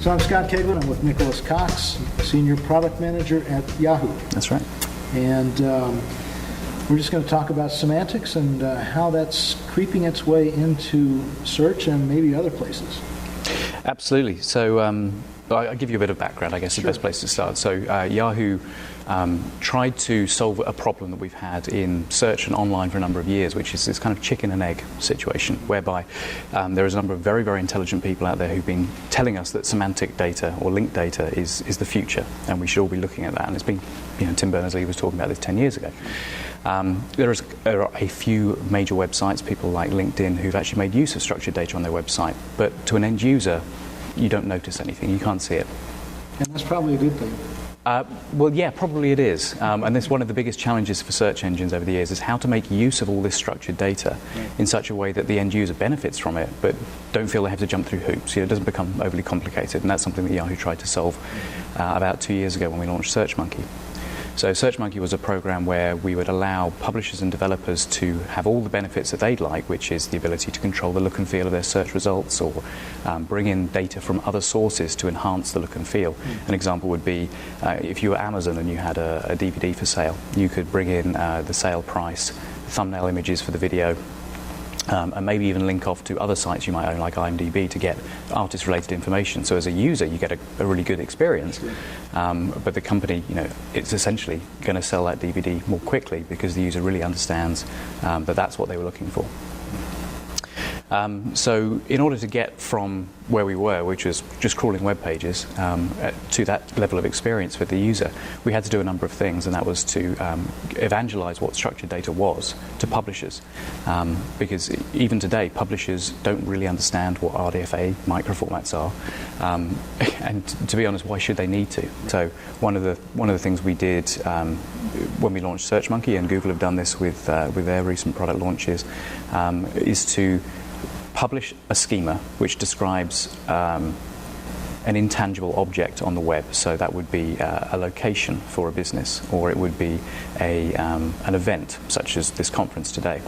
So I'm Scott Koegler. I'm with Nicholas Cox, Senior Product Manager at Yahoo. That's right. And we're just going to talk about semantics and how that's creeping its way into search and maybe other places. Absolutely. So I'll give you a bit of background, I guess, Sure. the best place to start. So Yahoo tried to solve a problem that we've had in search and online for a number of years, which is this kind of chicken and egg situation, whereby there is a number of very, very intelligent people out there who've been telling us that semantic data or linked data is the future, and we should all be looking at that. And it's been, Tim Berners-Lee was talking about this 10 years ago. There are a few major websites, people like LinkedIn, who've actually made use of structured data on their website, but to an end user, you don't notice anything, you can't see it. And that's probably a good thing. Well, yeah, probably it is. And that's one of the biggest challenges for search engines over the years, is how to make use of all this structured data in such a way that the end user benefits from it, but don't feel they have to jump through hoops. It doesn't become overly complicated, and that's something that Yahoo tried to solve about 2 years ago when we launched SearchMonkey. So SearchMonkey was a program where we would allow publishers and developers to have all the benefits that they'd like, which is the ability to control the look and feel of their search results, or bring in data from other sources to enhance the look and feel. An example would be if you were Amazon and you had a DVD for sale, you could bring in the sale price, thumbnail images for the video, and maybe even link off to other sites you might own, like IMDb, to get artist-related information. So as a user, you get a really good experience. But the company, it's essentially going to sell that DVD more quickly because the user really understands that that's what they were looking for. So in order to get from where we were, which was just crawling web pages, to that level of experience for the user, we had to do a number of things, and that was to evangelize what structured data was to publishers. Because even today, publishers don't really understand what RDFA microformats are. And to be honest, why should they need to? So one of the things we did when we launched SearchMonkey, and Google have done this with their recent product launches, is to publish a schema which describes an intangible object on the web. So that would be a location for a business, or it would be an event, such as this conference today.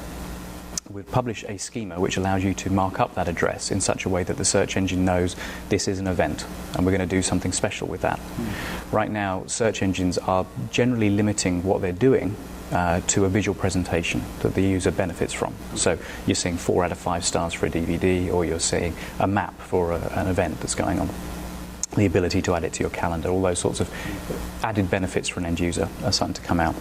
We'd publish a schema which allows you to mark up that address in such a way that the search engine knows this is an event, and we're going to do something special with that. Right now, search engines are generally limiting what they're doing to a visual presentation that the user benefits from. So you're seeing 4 out of 5 stars for a DVD, or you're seeing a map for an event that's going on. The ability to add it to your calendar, all those sorts of added benefits for an end user are starting to come out.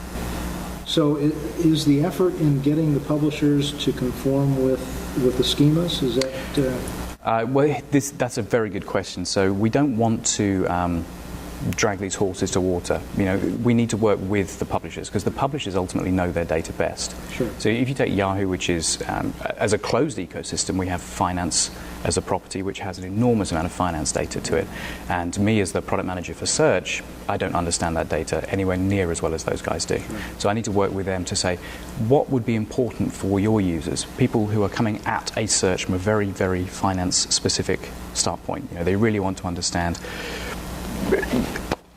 So is the effort in getting the publishers to conform with the schemas, is that... Well, that's a very good question. So we don't want to drag these horses to water. We need to work with the publishers, because the publishers ultimately know their data best. Sure. So if you take Yahoo, which is, as a closed ecosystem, we have finance as a property which has an enormous amount of finance data to it. And me, as the product manager for search, I don't understand that data anywhere near as well as those guys do. Sure. So I need to work with them to say, what would be important for your users, people who are coming at a search from a very, very finance-specific start point. They really want to understand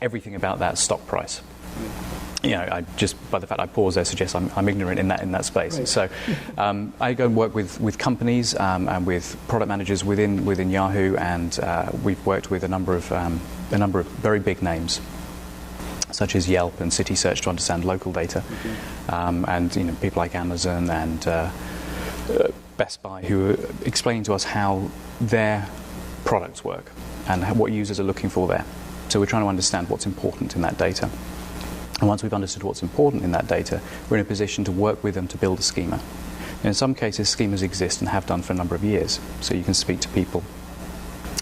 everything about that stock price. I just, by the fact I pause there, suggests I'm ignorant in that space. Right. So I go and work with companies and with product managers within Yahoo, and we've worked with a number of very big names, such as Yelp and City Search, to understand local data, and people like Amazon and Best Buy, who are explaining to us how their products work and what users are looking for there. So we're trying to understand what's important in that data. And once we've understood what's important in that data, we're in a position to work with them to build a schema. And in some cases, schemas exist and have done for a number of years. So you can speak to people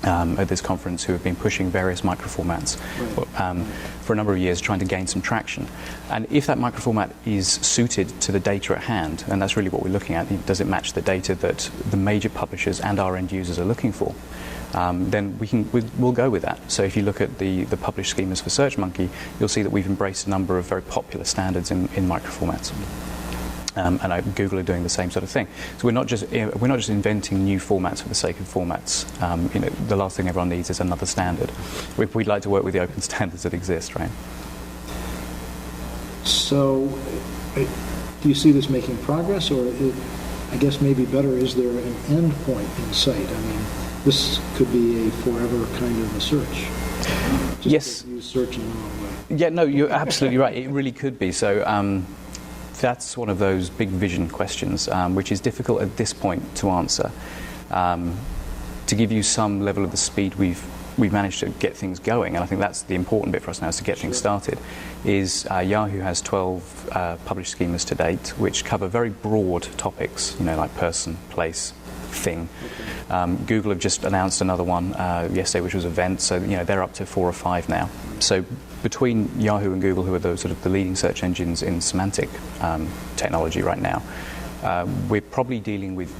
at this conference who have been pushing various microformats for a number of years, trying to gain some traction. And if that microformat is suited to the data at hand, and that's really what we're looking at, does it match the data that the major publishers and our end users are looking for? Then we'll go with that. So if you look at the published schemas for SearchMonkey, you'll see that we've embraced a number of very popular standards in microformats. And Google are doing the same sort of thing. So we're not just inventing new formats for the sake of formats. The last thing everyone needs is another standard. We'd like to work with the open standards that exist, right? So, do you see this making progress, or I guess maybe better, is there an end point in sight? I mean, this could be a forever kind of a search. Just Yes. to use search in the wrong way. Yeah, no, you're absolutely right. It really could be. So that's one of those big vision questions, which is difficult at this point to answer. To give you some level of the speed we've managed to get things going, and I think that's the important bit for us now, is to get things started, is Yahoo has 12 published schemas to date, which cover very broad topics, like person, place, thing. Google have just announced another one yesterday, which was event, so they're up to 4 or 5 now. So between Yahoo and Google, who are the sort of the leading search engines in semantic technology right now, we're probably dealing with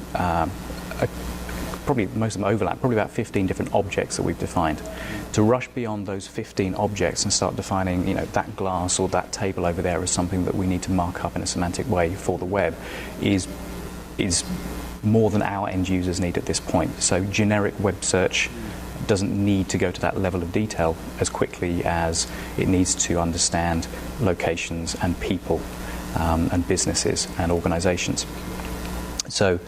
probably most of them overlap, probably about 15 different objects that we've defined. To rush beyond those 15 objects and start defining, that glass or that table over there as something that we need to mark up in a semantic way for the web is more than our end users need at this point. So generic web search doesn't need to go to that level of detail as quickly as it needs to understand locations and people and businesses and organizations. So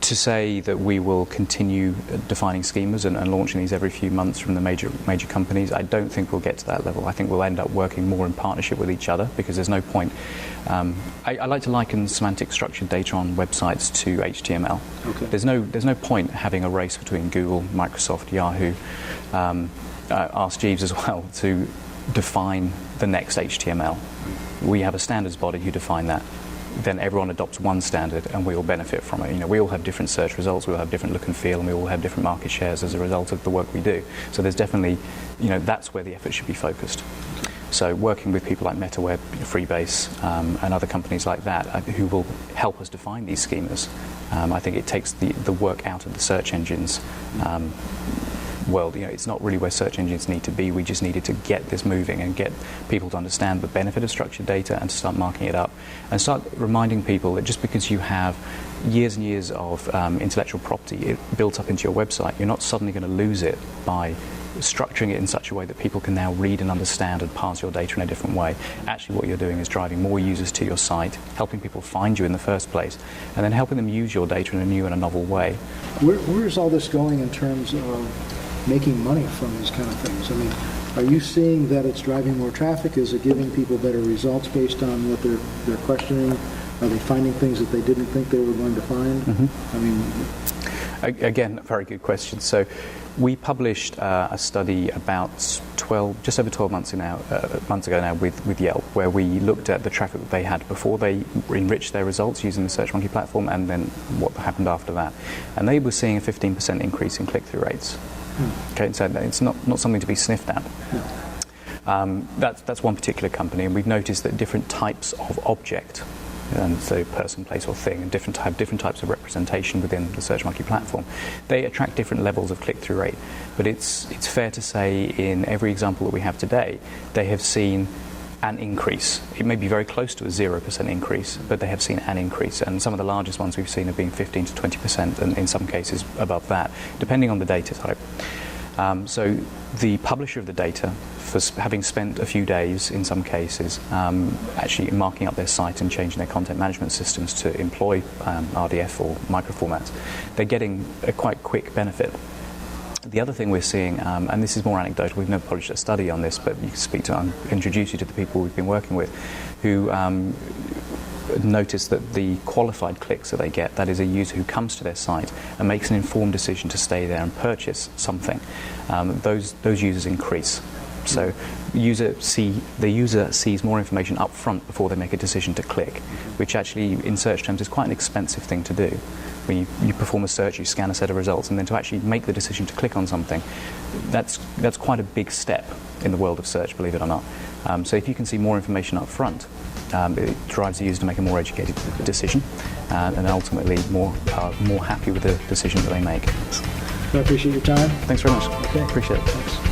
to say that we will continue defining schemas and launching these every few months from the major companies, I don't think we'll get to that level. I think we'll end up working more in partnership with each other, because there's no point. I like to liken semantic structured data on websites to HTML. Okay. There's no point having a race between Google, Microsoft, Yahoo, Ask Jeeves as well, to define the next HTML. We have a standards body who define that. Then everyone adopts one standard and we all benefit from it. We all have different search results, we all have different look and feel, and we all have different market shares as a result of the work we do. So there's definitely, that's where the effort should be focused. So working with people like MetaWeb, Freebase, and other companies like that who will help us define these schemas, I think it takes the work out of the search engines world. It's not really where search engines need to be. We just needed to get this moving and get people to understand the benefit of structured data and to start marking it up and start reminding people that just because you have years and years of intellectual property built up into your website, you're not suddenly going to lose it by structuring it in such a way that people can now read and understand and parse your data in a different way. Actually, what you're doing is driving more users to your site, helping people find you in the first place, and then helping them use your data in a new and a novel way. Where is all this going in terms of making money from these kind of things? I mean, are you seeing that it's driving more traffic? Is it giving people better results based on what they're questioning? Are they finding things that they didn't think they were going to find? Mm-hmm. I mean, again, a very good question. So we published a study about just over 12 months ago now with Yelp, where we looked at the traffic that they had before they enriched their results using the SearchMonkey platform, and then what happened after that. And they were seeing a 15% increase in click-through rates. Okay, so it's not something to be sniffed at. That's one particular company, and we've noticed that different types of object, and so person, place, or thing, and have different types of representation within the SearchMonkey platform. They attract different levels of click-through rate, but it's fair to say in every example that we have today, they have seen an increase. It may be very close to a 0% increase, but they have seen an increase, and some of the largest ones we've seen have been 15 to 20%, and in some cases above that, depending on the data type. So the publisher of the data, for having spent a few days in some cases actually marking up their site and changing their content management systems to employ RDF or microformats, they're getting a quite quick benefit. The other thing we're seeing, and this is more anecdotal, we've never published a study on this, but you can introduce you to the people we've been working with who notice that the qualified clicks that they get, that is a user who comes to their site and makes an informed decision to stay there and purchase something, those users increase. So the user sees more information up front before they make a decision to click, which actually in search terms is quite an expensive thing to do. When you perform a search, you scan a set of results, and then to actually make the decision to click on something, that's quite a big step in the world of search, believe it or not. So if you can see more information up front, it drives the user to make a more educated decision, and ultimately more happy with the decision that they make. I appreciate your time. Thanks very much. Okay. Appreciate it. Thanks.